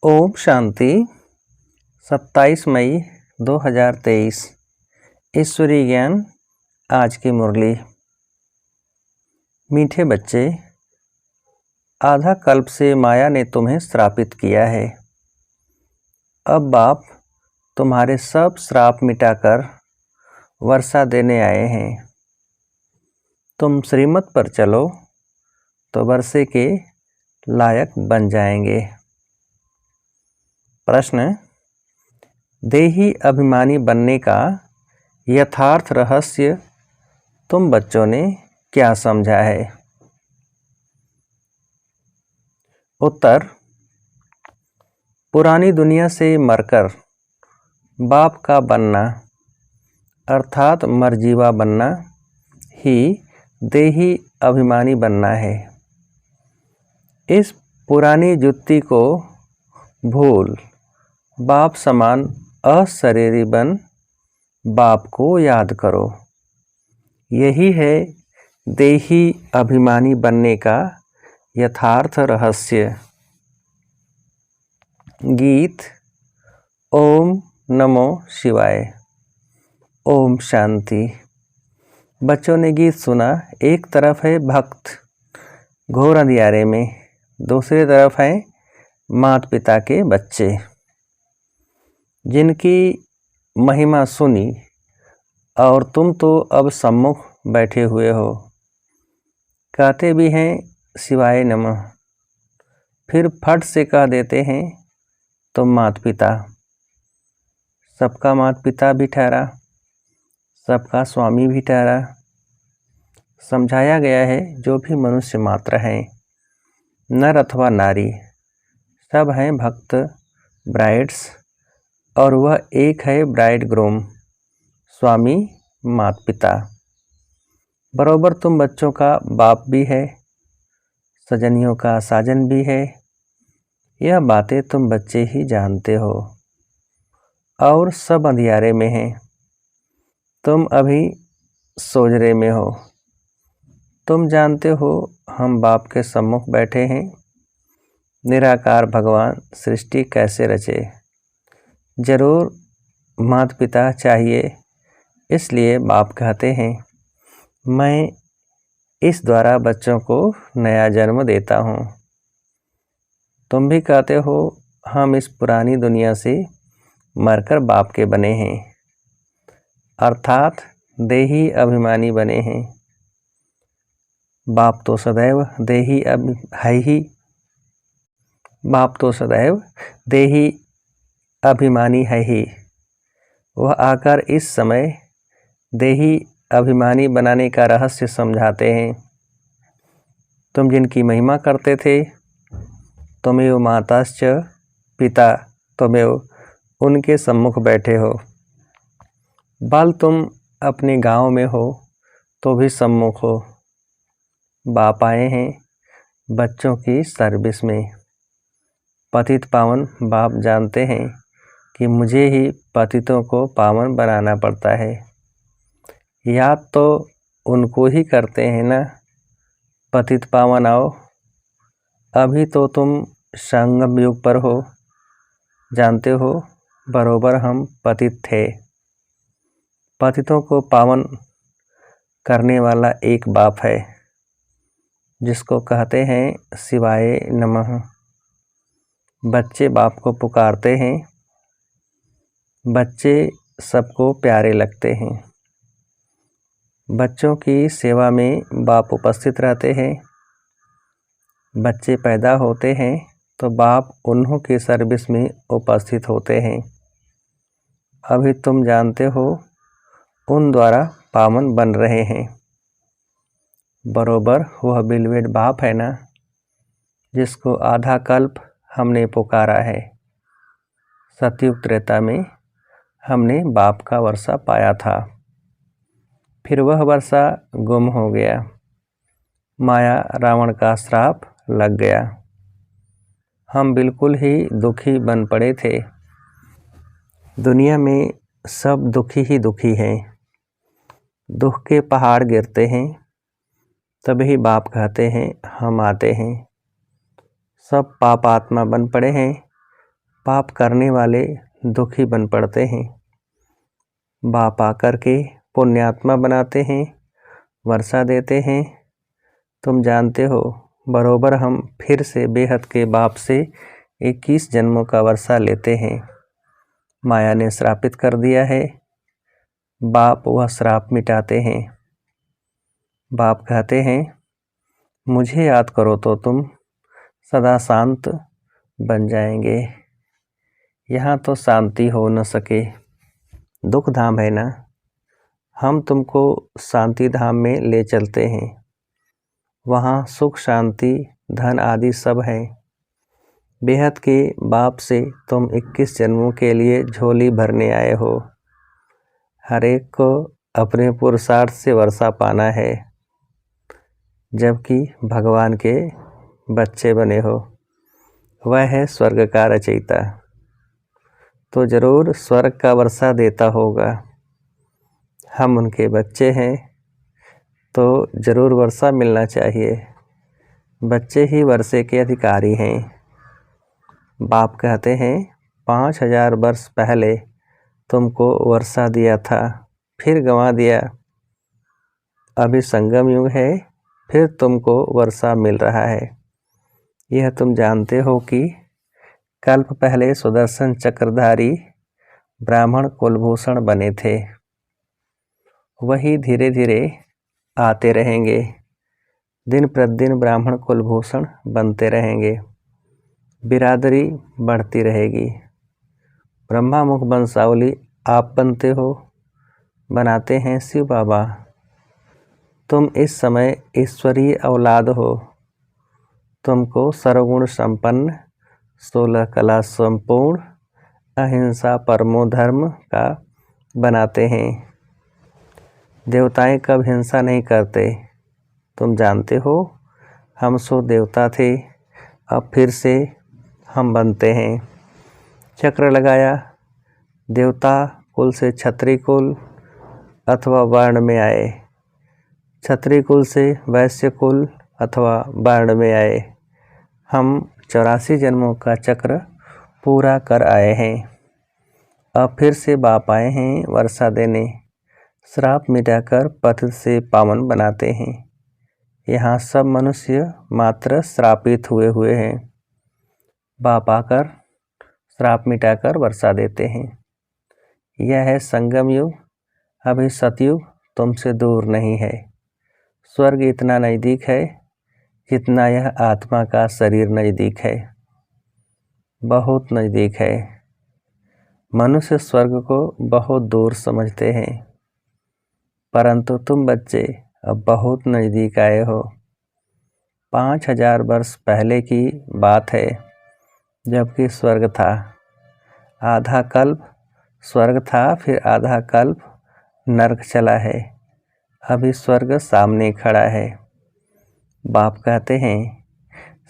ओम शांति। 27 मई 2023 ईश्वरीय ज्ञान। आज की मुरली। मीठे बच्चे, आधा कल्प से माया ने तुम्हें श्रापित किया है। अब बाप तुम्हारे सब श्राप मिटाकर वर्षा देने आए हैं। तुम श्रीमत पर चलो तो वर्षे के लायक बन जाएंगे। प्रश्न: देही अभिमानी बनने का यथार्थ रहस्य तुम बच्चों ने क्या समझा है? उत्तर: पुरानी दुनिया से मरकर बाप का बनना अर्थात मरजीवा बनना ही देही अभिमानी बनना है। इस पुरानी जुत्ती को भूल बाप समान अशरीरी बन बाप को याद करो। यही है देही अभिमानी बनने का यथार्थ रहस्य। गीत। ओम नमो शिवाय। ओम शांति। बच्चों ने गीत सुना। एक तरफ है भक्त घोर अंधियारे में, दूसरी तरफ है माता पिता के बच्चे जिनकी महिमा सुनी और तुम तो अब सम्मुख बैठे हुए हो। कहते भी हैं शिवाय नमः, फिर फट से कह देते हैं तुम माता पिता। सबका माता पिता भी ठहरा, सबका स्वामी भी ठहरा। समझाया गया है जो भी मनुष्य मात्र हैं, नर अथवा नारी, सब हैं भक्त ब्राइड्स, और वह एक है ब्राइड ग्रूम, स्वामी माता पिता। बरोबर तुम बच्चों का बाप भी है, सजनियों का साजन भी है। यह बातें तुम बच्चे ही जानते हो और सब अंधियारे में हैं। तुम अभी सोजरे में हो। तुम जानते हो हम बाप के सम्मुख बैठे हैं। निराकार भगवान सृष्टि कैसे रचे। जरूर माता पिता चाहिए, इसलिए बाप कहते हैं मैं इस द्वारा बच्चों को नया जन्म देता हूँ। तुम भी कहते हो हम इस पुरानी दुनिया से मरकर बाप के बने हैं, अर्थात देही अभिमानी बने हैं। बाप तो सदैव देही है ही। बाप तो सदैव देही अभिमानी है ही। वह आकर इस समय देही अभिमानी बनाने का रहस्य समझाते हैं। तुम जिनकी महिमा करते थे, तुमेव माताश्च पिता, तुमेव उनके सम्मुख बैठे हो। बाल तुम अपने गांव में हो तो भी सम्मुख हो। बाप आए हैं बच्चों की सर्विस में। पतित पावन बाप जानते हैं कि मुझे ही पतितों को पावन बनाना पड़ता है। याद तो उनको ही करते हैं ना, पतित पावन आओ। अभी तो तुम संगम युग पर हो, जानते हो बरोबर हम पतित थे। पतितों को पावन करने वाला एक बाप है जिसको कहते हैं शिवाय नमः। बच्चे बाप को पुकारते हैं। बच्चे सबको प्यारे लगते हैं। बच्चों की सेवा में बाप उपस्थित रहते हैं। बच्चे पैदा होते हैं तो बाप उन्हों की सर्विस में उपस्थित होते हैं। अभी तुम जानते हो उन द्वारा पावन बन रहे हैं। बरोबर वह बिलवेड बाप है ना, जिसको आधा कल्प हमने पुकारा है। सतयुग त्रेता में हमने बाप का वर्षा पाया था, फिर वह वर्षा गुम हो गया। माया रावण का श्राप लग गया। हम बिल्कुल ही दुखी बन पड़े थे। दुनिया में सब दुखी ही दुखी हैं। दुख के पहाड़ गिरते हैं, तभी बाप कहते हैं हम आते हैं। सब पापात्मा बन पड़े हैं, पाप करने वाले दुखी बन पड़ते हैं। बाप आकर के पुण्यात्मा बनाते हैं, वर्षा देते हैं। तुम जानते हो बरोबर हम फिर से बेहद के बाप से 21 जन्मों का वर्षा लेते हैं। माया ने श्रापित कर दिया है, बाप वह श्राप मिटाते हैं। बाप कहते हैं मुझे याद करो तो तुम सदा शांत बन जाएंगे। यहाँ तो शांति हो न सके, दुख धाम है ना। हम तुमको शांति धाम में ले चलते हैं। वहाँ सुख शांति धन आदि सब है। बेहद के बाप से तुम 21 जन्मों के लिए झोली भरने आए हो। हर एक को अपने पुरुषार्थ से वर्षा पाना है, जबकि भगवान के बच्चे बने हो। वह है स्वर्ग का रचयिता, तो जरूर स्वर्ग का वर्षा देता होगा। हम उनके बच्चे हैं तो जरूर वर्षा मिलना चाहिए। बच्चे ही वर्षे के अधिकारी हैं। बाप कहते हैं 5000 वर्ष पहले तुमको वर्षा दिया था, फिर गंवा दिया। अभी संगम युग है, फिर तुमको वर्षा मिल रहा है। यह तुम जानते हो कि कल्प पहले सुदर्शन चक्रधारी ब्राह्मण कुलभूषण बने थे। वही धीरे धीरे आते रहेंगे, दिन प्रतिदिन ब्राह्मण कुलभूषण बनते रहेंगे। बिरादरी बढ़ती रहेगी। ब्रह्मा मुख वंशावली आप बनते हो, बनाते हैं शिव बाबा। तुम इस समय ईश्वरीय औलाद हो। तुमको सर्वगुण संपन्न, 16 कला संपूर्ण, अहिंसा परमो धर्म का बनाते हैं। देवताएं कब हिंसा नहीं करते, तुम जानते हो। हम सो देवता थे, अब फिर से हम बनते हैं। चक्र लगाया, देवता कुल से क्षत्रिय कुल अथवा वर्ण में आए, क्षत्रिय कुल से वैश्य कुल अथवा वर्ण में आए। हम 84 जन्मों का चक्र पूरा कर आए हैं। अब फिर से बाप आए हैं वर्षा देने, श्राप मिटाकर पथ से पावन बनाते हैं। यहाँ सब मनुष्य मात्र श्रापित हुए हैं। बाप आकर श्राप मिटाकर वर्षा देते हैं। यह है संगम युग। अभी सतयुग तुमसे दूर नहीं है। स्वर्ग इतना नज़दीक है जितना यह आत्मा का शरीर नज़दीक है, बहुत नज़दीक है। मनुष्य स्वर्ग को बहुत दूर समझते हैं, परंतु तुम बच्चे अब बहुत नज़दीक आए हो। 5000 वर्ष पहले की बात है, जबकि स्वर्ग था। आधा कल्प स्वर्ग था, फिर आधा कल्प नरक चला है। अभी स्वर्ग सामने खड़ा है। बाप कहते हैं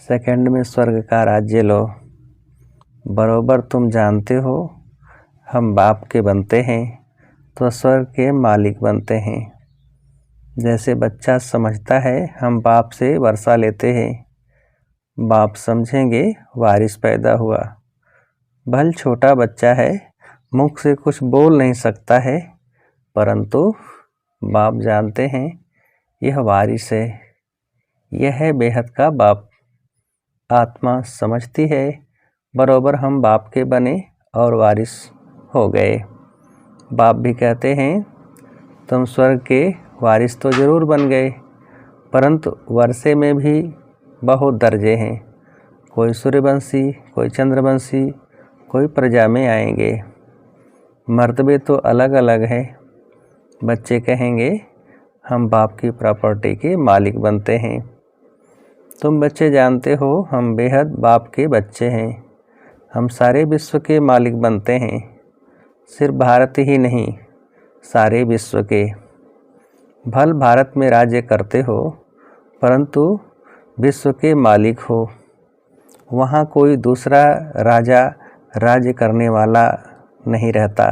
सेकंड में स्वर्ग का राज्य लो। बरोबर तुम जानते हो हम बाप के बनते हैं तो स्वर्ग के मालिक बनते हैं। जैसे बच्चा समझता है हम बाप से वर्षा लेते हैं, बाप समझेंगे वारिस पैदा हुआ। भल छोटा बच्चा है, मुख से कुछ बोल नहीं सकता है, परंतु बाप जानते हैं यह वारिस है। यह है बेहद का बाप। आत्मा समझती है बरोबर हम बाप के बने और वारिस हो गए। बाप भी कहते हैं तुम स्वर्ग के वारिस तो जरूर बन गए, परंतु वर्षे में भी बहुत दर्जे हैं। कोई सूर्यवंशी, कोई चंद्रवंशी, कोई प्रजा में आएंगे। मर्तबे तो अलग अलग है। बच्चे कहेंगे हम बाप की प्रॉपर्टी के मालिक बनते हैं। तुम बच्चे जानते हो हम बेहद बाप के बच्चे हैं। हम सारे विश्व के मालिक बनते हैं, सिर्फ भारत ही नहीं, सारे विश्व के। भल भारत में राज्य करते हो, परंतु विश्व के मालिक हो। वहाँ कोई दूसरा राजा राज्य करने वाला नहीं रहता,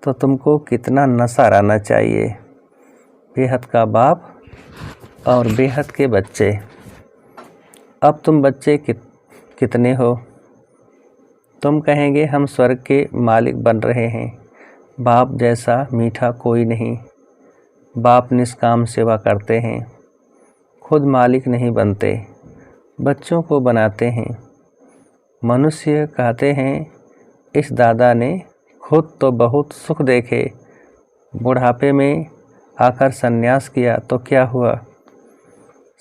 तो तुमको कितना नशा रहना चाहिए। बेहद का बाप और बेहद के बच्चे। अब तुम बच्चे कितने हो? तुम कहेंगे हम स्वर्ग के मालिक बन रहे हैं। बाप जैसा मीठा कोई नहीं। बाप निष्काम सेवा करते हैं, खुद मालिक नहीं बनते, बच्चों को बनाते हैं। मनुष्य कहते हैं इस दादा ने खुद तो बहुत सुख देखे, बुढ़ापे में आकर संन्यास किया तो क्या हुआ।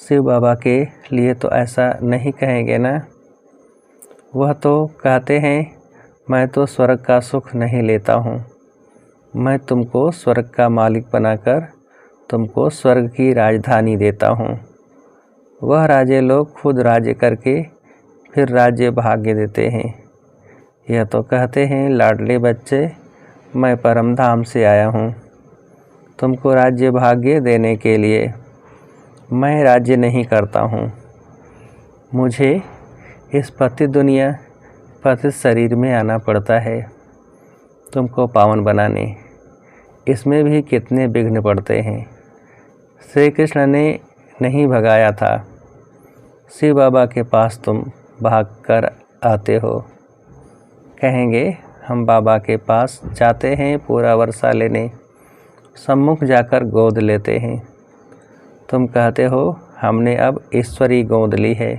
शिव बाबा के लिए तो ऐसा नहीं कहेंगे ना। वह तो कहते हैं मैं तो स्वर्ग का सुख नहीं लेता हूँ, मैं तुमको स्वर्ग का मालिक बनाकर तुमको स्वर्ग की राजधानी देता हूँ। वह राजे लोग खुद राज्य करके फिर राज्य भाग्य देते हैं। यह तो कहते हैं लाडले बच्चे मैं परम धाम से आया हूँ तुमको राज्य भाग्य देने के लिए। मैं राज्य नहीं करता हूँ, मुझे इस पतित दुनिया पतित शरीर में आना पड़ता है तुमको पावन बनाने। इसमें भी कितने विघ्न पड़ते हैं। श्री कृष्ण ने नहीं भगाया था, शिव बाबा के पास तुम भाग कर आते हो। कहेंगे हम बाबा के पास जाते हैं पूरा वर्षा लेने, सम्मुख जाकर गोद लेते हैं। तुम कहते हो हमने अब ईश्वरी गोद ली है,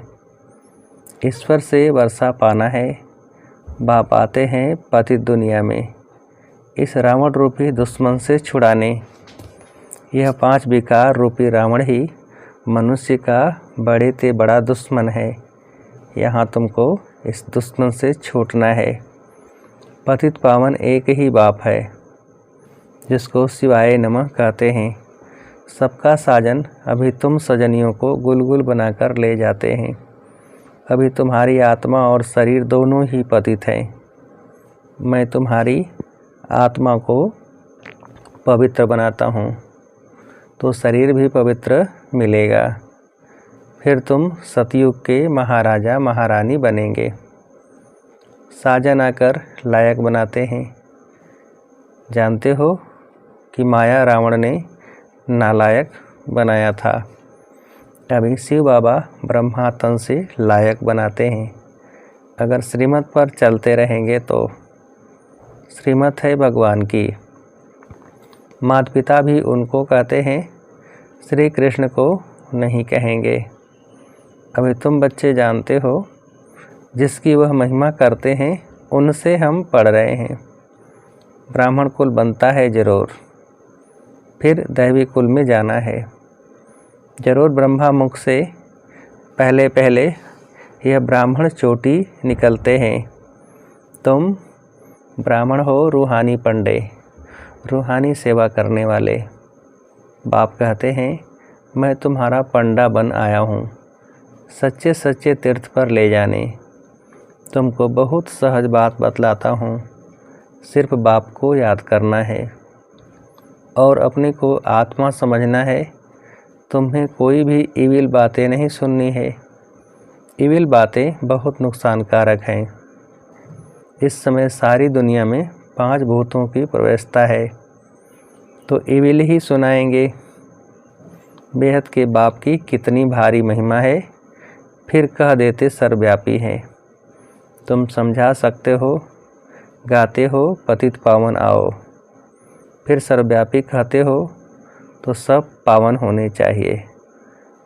ईश्वर से वर्षा पाना है। बाप आते हैं पतित दुनिया में इस रावण रूपी दुश्मन से छुड़ाने। यह 5 विकार रूपी रावण ही मनुष्य का बड़े से बड़ा दुश्मन है। यहाँ तुमको इस दुश्मन से छूटना है। पतित पावन एक ही बाप है जिसको शिवाय नमः कहते हैं। सबका साजन अभी तुम सजनियों को गुलगुल बनाकर ले जाते हैं। अभी तुम्हारी आत्मा और शरीर दोनों ही पतित हैं। मैं तुम्हारी आत्मा को पवित्र बनाता हूँ तो शरीर भी पवित्र मिलेगा। फिर तुम सतयुग के महाराजा महारानी बनेंगे। साजन आकर लायक बनाते हैं। जानते हो कि माया रावण ने नालायक बनाया था, अभी शिव बाबा ब्रह्मा तन से लायक बनाते हैं। अगर श्रीमत पर चलते रहेंगे तो श्रीमत है भगवान की। माता पिता भी उनको कहते हैं, श्री कृष्ण को नहीं कहेंगे। अभी तुम बच्चे जानते हो जिसकी वह महिमा करते हैं उनसे हम पढ़ रहे हैं। ब्राह्मण कुल बनता है ज़रूर, फिर दैवी कुल में जाना है ज़रूर। ब्रह्मा मुख से पहले पहले यह ब्राह्मण चोटी निकलते हैं। तुम ब्राह्मण हो रूहानी पंडे, रूहानी सेवा करने वाले। बाप कहते हैं मैं तुम्हारा पंडा बन आया हूँ सच्चे सच्चे तीर्थ पर ले जाने। तुमको बहुत सहज बात बतलाता हूँ, सिर्फ बाप को याद करना है और अपने को आत्मा समझना है। तुम्हें कोई भी इविल बातें नहीं सुननी है। इविल बातें बहुत नुकसानकारक हैं। इस समय सारी दुनिया में 5 भूतों की प्रवेशता है तो इविल ही सुनाएंगे। बेहद के बाप की कितनी भारी महिमा है, फिर कह देते सर्वव्यापी है। तुम समझा सकते हो, गाते हो पतित पावन आओ, फिर सर्वव्यापी कहते हो तो सब पावन होने चाहिए।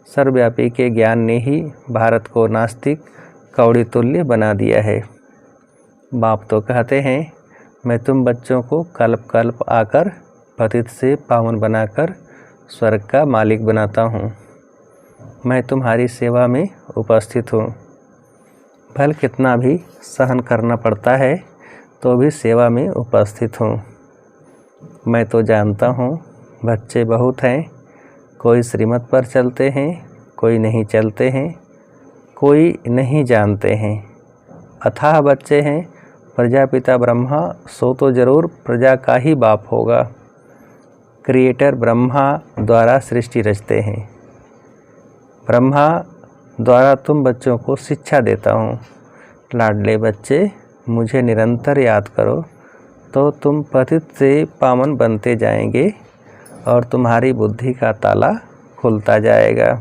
सर्वव्यापी के ज्ञान ने ही भारत को नास्तिक कौड़ी तुल्य बना दिया है। बाप तो कहते हैं मैं तुम बच्चों को कल्प कल्प आकर पतित से पावन बनाकर स्वर्ग का मालिक बनाता हूँ। मैं तुम्हारी सेवा में उपस्थित हूँ। भले कितना भी सहन करना पड़ता है तो भी सेवा में उपस्थित हूँ। मैं तो जानता हूँ बच्चे बहुत हैं, कोई श्रीमत पर चलते हैं, कोई नहीं चलते हैं, कोई नहीं जानते हैं। अथाह बच्चे हैं। प्रजापिता ब्रह्मा सो तो ज़रूर प्रजा का ही बाप होगा। क्रिएटर ब्रह्मा द्वारा सृष्टि रचते हैं। ब्रह्मा द्वारा तुम बच्चों को शिक्षा देता हूँ। लाडले बच्चे मुझे निरंतर याद करो तो तुम पतित से पावन बनते जाएंगे और तुम्हारी बुद्धि का ताला खुलता जाएगा।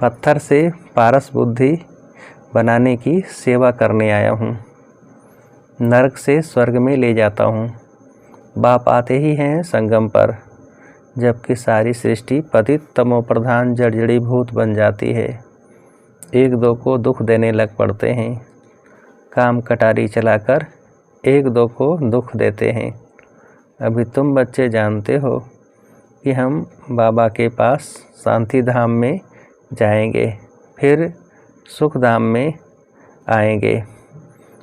पत्थर से पारस बुद्धि बनाने की सेवा करने आया हूँ। नरक से स्वर्ग में ले जाता हूँ। बाप आते ही हैं संगम पर, जबकि सारी सृष्टि पतित तमोप्रधान जड़जड़ी भूत बन जाती है। एक दो को दुख देने लग पड़ते हैं। काम कटारी चलाकर एक दो को दुख देते हैं। अभी तुम बच्चे जानते हो कि हम बाबा के पास शांति धाम में जाएंगे, फिर सुख धाम में आएंगे।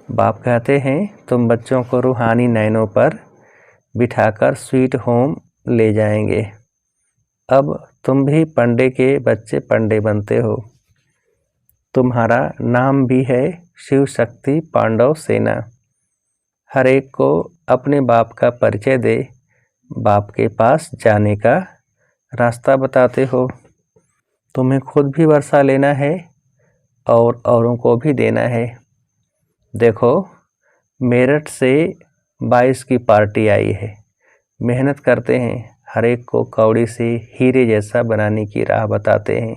बाप कहते हैं तुम बच्चों को रूहानी नैनों पर बिठाकर स्वीट होम ले जाएंगे। अब तुम भी पंडे के बच्चे पंडे बनते हो। तुम्हारा नाम भी है शिव शक्ति पांडव सेना। हर एक को अपने बाप का परिचय दे बाप के पास जाने का रास्ता बताते हो। तुम्हें खुद भी वर्षा लेना है और औरों को भी देना है। देखो, मेरठ से 22 की पार्टी आई है। मेहनत करते हैं, हर एक को कौड़ी से हीरे जैसा बनाने की राह बताते हैं।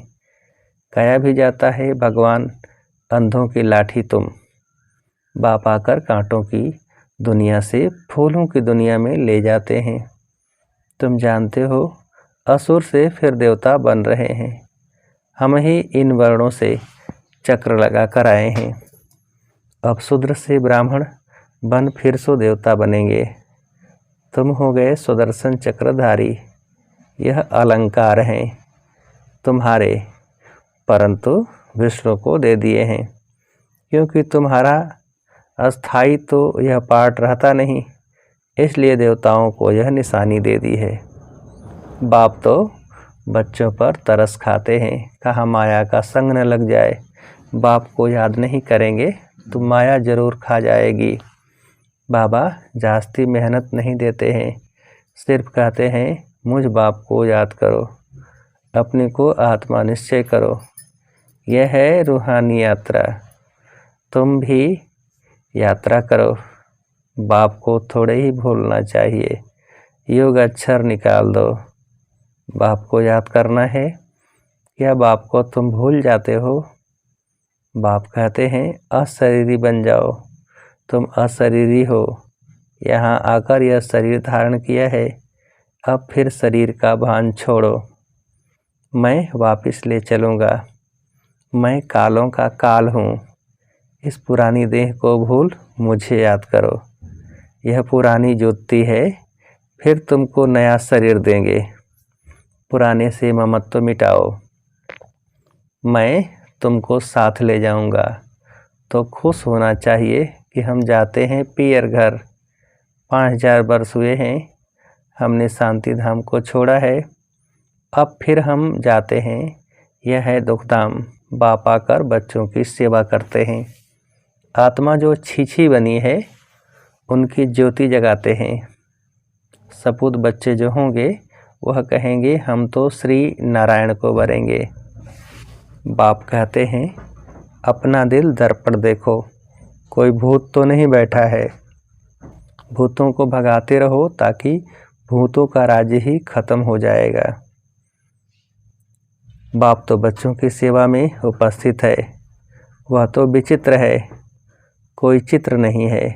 कहा भी जाता है भगवान अंधों की लाठी तुम। बाप आकर कांटों की दुनिया से फूलों की दुनिया में ले जाते हैं। तुम जानते हो असुर से फिर देवता बन रहे हैं। हम ही इन वर्णों से चक्र लगा कर आए हैं। अब शूद्र से ब्राह्मण बन फिर सो देवता बनेंगे। तुम हो गए सुदर्शन चक्रधारी। यह अलंकार हैं तुम्हारे, परंतु विष्णु को दे दिए हैं, क्योंकि तुम्हारा अस्थाई तो यह पाठ रहता नहीं, इसलिए देवताओं को यह निशानी दे दी है। बाप तो बच्चों पर तरस खाते हैं, कहाँ माया का संग न लग जाए। बाप को याद नहीं करेंगे तो माया जरूर खा जाएगी। बाबा जास्ती मेहनत नहीं देते हैं, सिर्फ कहते हैं मुझ बाप को याद करो, अपने को आत्मा निश्चय करो। यह है रूहानी यात्रा। तुम भी यात्रा करो। बाप को थोड़े ही भूलना चाहिए। योग अक्षर निकाल दो। बाप को याद करना है। क्या बाप को तुम भूल जाते हो? बाप कहते हैं अशरीरी बन जाओ। तुम अशरीरी हो। यहाँ आकर यह शरीर धारण किया है, अब फिर शरीर का भान छोड़ो। मैं वापस ले चलूँगा। मैं कालों का काल हूँ। इस पुरानी देह को भूल मुझे याद करो। यह पुरानी ज्योति है, फिर तुमको नया शरीर देंगे। पुराने से ममत्व मिटाओ। मैं तुमको साथ ले जाऊंगा। तो खुश होना चाहिए कि हम जाते हैं पियर घर। 5000 वर्ष हुए हैं हमने शांति धाम को छोड़ा है, अब फिर हम जाते हैं। यह है दुखधाम। बाप आकर बच्चों की सेवा करते हैं। आत्मा जो छीछी बनी है उनकी ज्योति जगाते हैं। सपूत बच्चे जो होंगे वह कहेंगे हम तो श्री नारायण को वरेंगे। बाप कहते हैं अपना दिल दर्पण देखो, कोई भूत तो नहीं बैठा है। भूतों को भगाते रहो ताकि भूतों का राज्य ही खत्म हो जाएगा। बाप तो बच्चों की सेवा में उपस्थित है। वह तो विचित्र है, कोई चित्र नहीं है।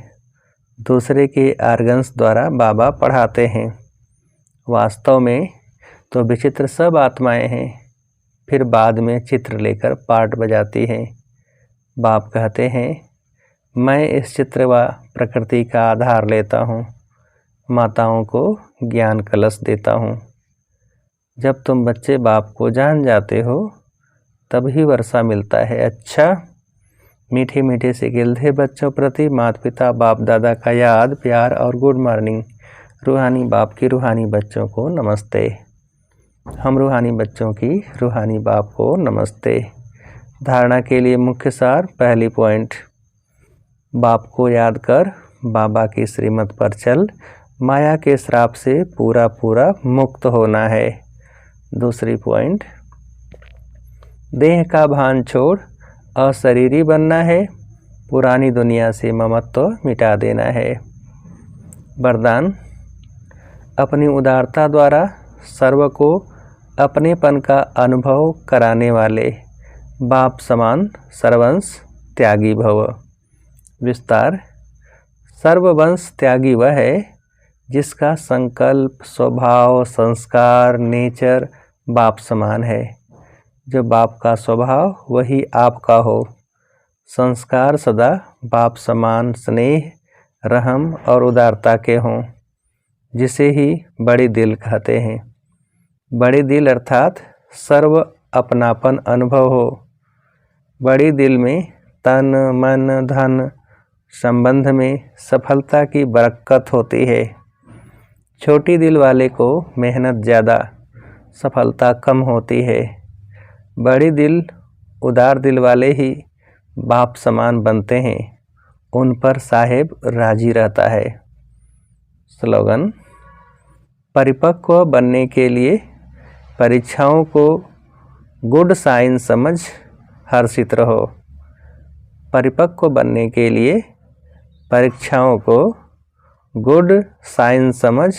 दूसरे के आर्गन्स द्वारा बाबा पढ़ाते हैं। वास्तव में तो विचित्र सब आत्माएं हैं, फिर बाद में चित्र लेकर पाठ बजाती हैं। बाप कहते हैं मैं इस चित्र व प्रकृति का आधार लेता हूँ, माताओं को ज्ञान कलश देता हूँ। जब तुम बच्चे बाप को जान जाते हो तभी वर्षा मिलता है। अच्छा, मीठे मीठे से गिलधे बच्चों प्रति माता पिता बाप दादा का याद, प्यार और गुड मॉर्निंग। रूहानी बाप की रूहानी बच्चों को नमस्ते। हम रूहानी बच्चों की रूहानी बाप को नमस्ते। धारणा के लिए मुख्य सार। पहली पॉइंट, बाप को याद कर बाबा की श्रीमत पर चल, माया के श्राप से पूरा पूरा मुक्त होना है। दूसरी पॉइंट, देह का भान छोड़ अशरीरी बनना है, पुरानी दुनिया से ममत्व मिटा देना है। वरदान, अपनी उदारता द्वारा सर्व को अपनेपन का अनुभव कराने वाले बाप समान सर्वंश त्यागी भव। विस्तार, सर्ववंश त्यागी वह है जिसका संकल्प, स्वभाव, संस्कार, नेचर बाप समान है। जो बाप का स्वभाव वही आपका हो, संस्कार सदा बाप समान स्नेह, रहम और उदारता के हों, जिसे ही बड़े दिल कहते हैं। बड़े दिल अर्थात सर्व अपनापन अनुभव हो। बड़े दिल में तन, मन, धन संबंध में सफलता की बरकत होती है। छोटी दिल वाले को मेहनत ज़्यादा, सफलता कम होती है। बड़ी दिल, उदार दिल वाले ही बाप समान बनते हैं, उन पर साहेब राजी रहता है। स्लोगन: परिपक्व बनने के लिए परीक्षाओं को गुड साइन समझ हर्षित रहो। परिपक्व बनने के लिए परीक्षाओं को गुड साइन समझ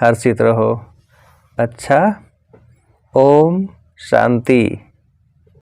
हर्षित रहो। अच्छा, ओम शांति।